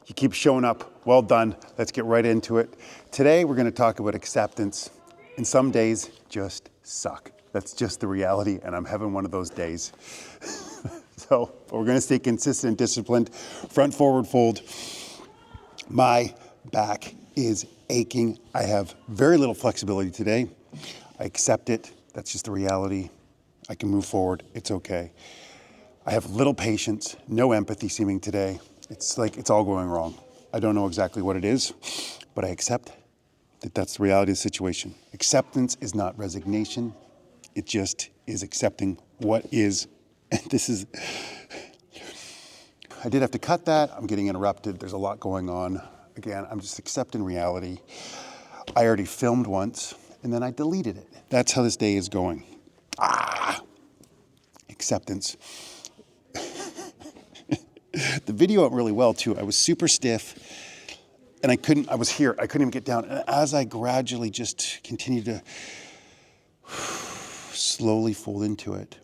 You keep showing up. Well done. Let's get right into it. Today we're going to talk about acceptance. And some days just suck. That's just the reality, and I'm having one of those days. So we're going to stay consistent and disciplined. Front forward fold. My back is aching. I have very little flexibility today. I accept it. That's just the reality. I can move forward. It's okay. I have little patience, no empathy seeming today. It's like it's all going wrong. I don't know exactly what it is, but I accept that that's the reality of the situation. Acceptance is not resignation. It just is accepting what is. And this is, I did have to cut that. I'm getting interrupted. There's a lot going on. Again, I'm just accepting reality. I already filmed once and then I deleted it. That's how this day is going. Acceptance. The video went really well too. I was super stiff and I couldn't even get down. And as I gradually just continued to slowly fold into it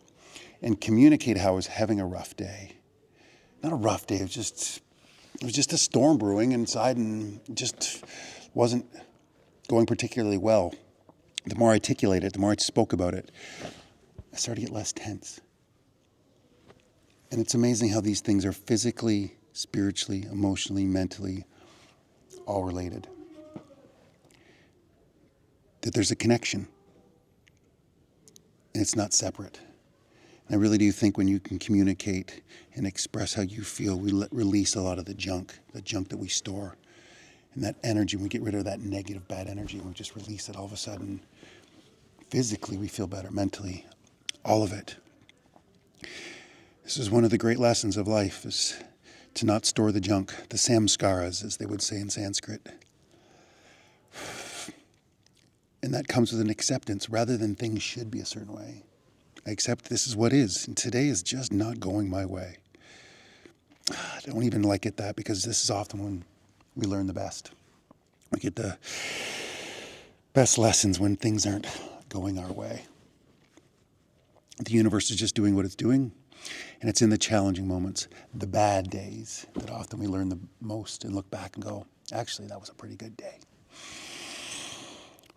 and communicate how I was having a rough day. Not a rough day, it was just a storm brewing inside and just wasn't going particularly well. The more I articulated it, the more I spoke about it, I started to get less tense. And it's amazing how these things are physically, spiritually, emotionally, mentally, all related. That there's a connection. And it's not separate. And I really do think when you can communicate and express how you feel, we release a lot of the junk that we store. And that energy, we get rid of that negative, bad energy, and we just release it all of a sudden. Physically, we feel better. Mentally, all of it. This is one of the great lessons of life, is to not store the junk, the samskaras, as they would say in Sanskrit. And that comes with an acceptance rather than things should be a certain way. I accept this is what is, and today is just not going my way. I don't even like it that, because this is often when we learn the best. We get the best lessons when things aren't going our way. The universe is just doing what it's doing, and it's in the challenging moments, the bad days, that often we learn the most and look back and go, actually, that was a pretty good day.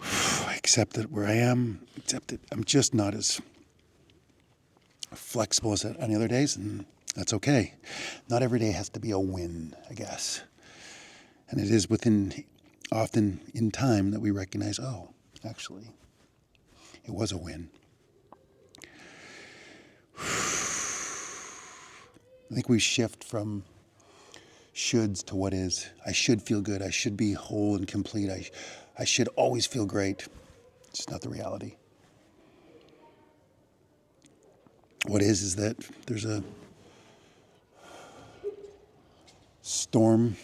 I accept it where I am, accept it. I'm just not as flexible as any other days, and that's okay. Not every day has to be a win, I guess. And it is often in time that we recognize, oh, actually, it was a win. I think we shift from shoulds to what is. I should feel good. I should be whole and complete. I should always feel great. It's not the reality. What is that there's a storm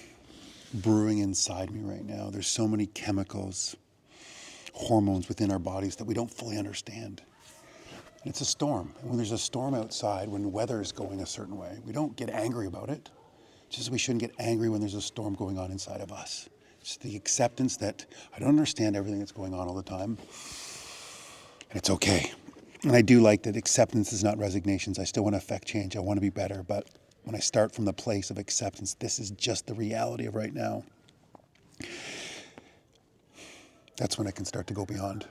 brewing inside me right now. There's so many chemicals, hormones within our bodies that we don't fully understand. And it's a storm. And when there's a storm outside, when the weather is going a certain way, we don't get angry about it. Just as we shouldn't get angry when there's a storm going on inside of us. It's the acceptance that I don't understand everything that's going on all the time. And it's okay. And I do like that acceptance is not resignations. I still want to affect change. I want to be better. But when I start from the place of acceptance, this is just the reality of right now. That's when I can start to go beyond.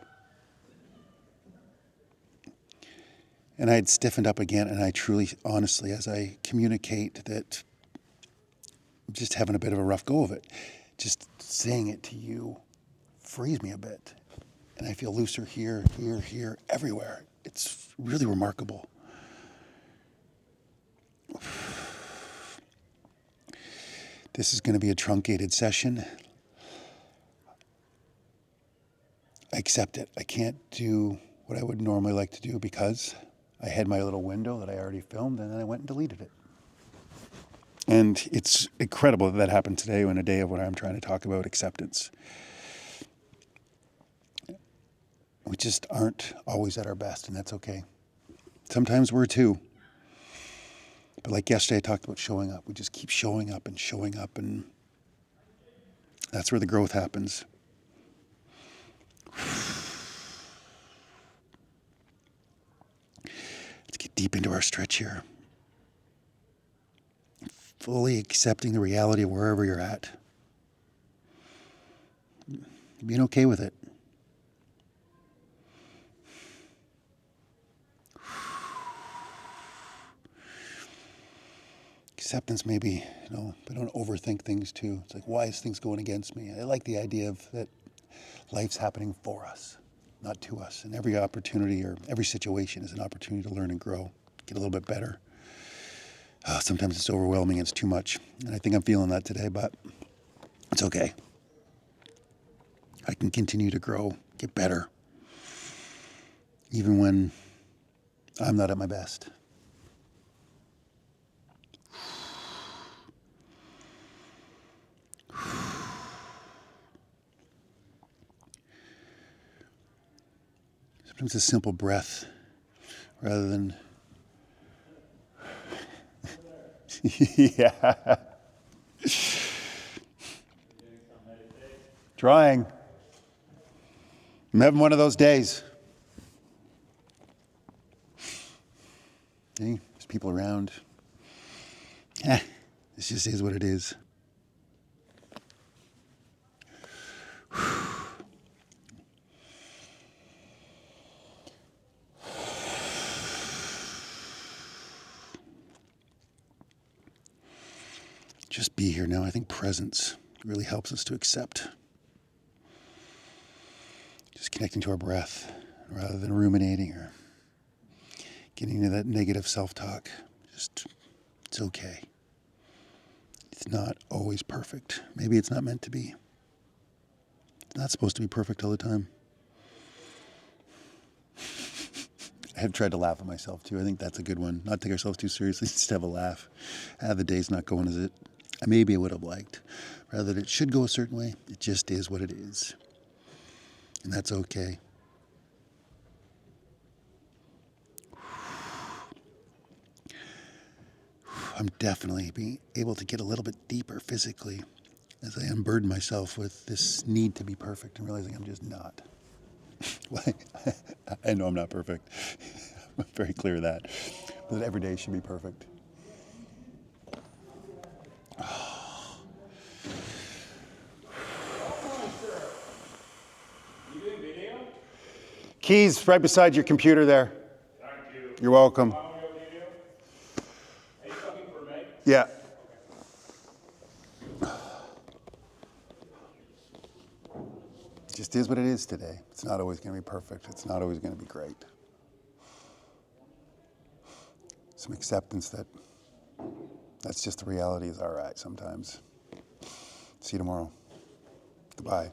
And I had stiffened up again, and I truly, honestly, as I communicate that I'm just having a bit of a rough go of it, just saying it to you frees me a bit. And I feel looser here, everywhere. It's really remarkable. This is going to be a truncated session. I accept it. I can't do what I would normally like to do because I had my little window that I already filmed, and then I went and deleted it. And it's incredible that happened today in a day of what I'm trying to talk about, acceptance. We just aren't always at our best, and that's okay. Sometimes we're too. But like yesterday, I talked about showing up. We just keep showing up, and that's where the growth happens. Let's get deep into our stretch here. fully accepting the reality of wherever you're at. Being okay with it. Acceptance, maybe, we don't overthink things too. It's like, why is things going against me? I like the idea of that life's happening for us, not to us. And every opportunity or every situation is an opportunity to learn and grow, get a little bit better. Sometimes it's overwhelming and it's too much. And I think I'm feeling that today, but it's okay. I can continue to grow, get better, even when I'm not at my best. Sometimes a simple breath rather than... Yeah. Trying. I'm having one of those days. See, there's people around. This just is what it is. Just be here now. I think presence really helps us to accept. Just connecting to our breath rather than ruminating or getting into that negative self-talk. Just, it's okay. It's not always perfect. Maybe it's not meant to be. It's not supposed to be perfect all the time. I have tried to laugh at myself too. I think that's a good one. Not take ourselves too seriously, just have a laugh. The day's not going as it maybe I would have liked. Rather than it should go a certain way, it just is what it is. And that's okay. I'm definitely being able to get a little bit deeper physically as I unburden myself with this need to be perfect and realizing I'm just not. I know I'm not perfect. I'm very clear of that. But every day should be perfect. You doing video? Keys right beside your computer there. Thank you. You're welcome. Audio, video? Are you talking for me? Yeah. It just is what it is today. It's not always going to be perfect. It's not always going to be great. Some acceptance that that's just the reality is all right sometimes. See you tomorrow. Goodbye.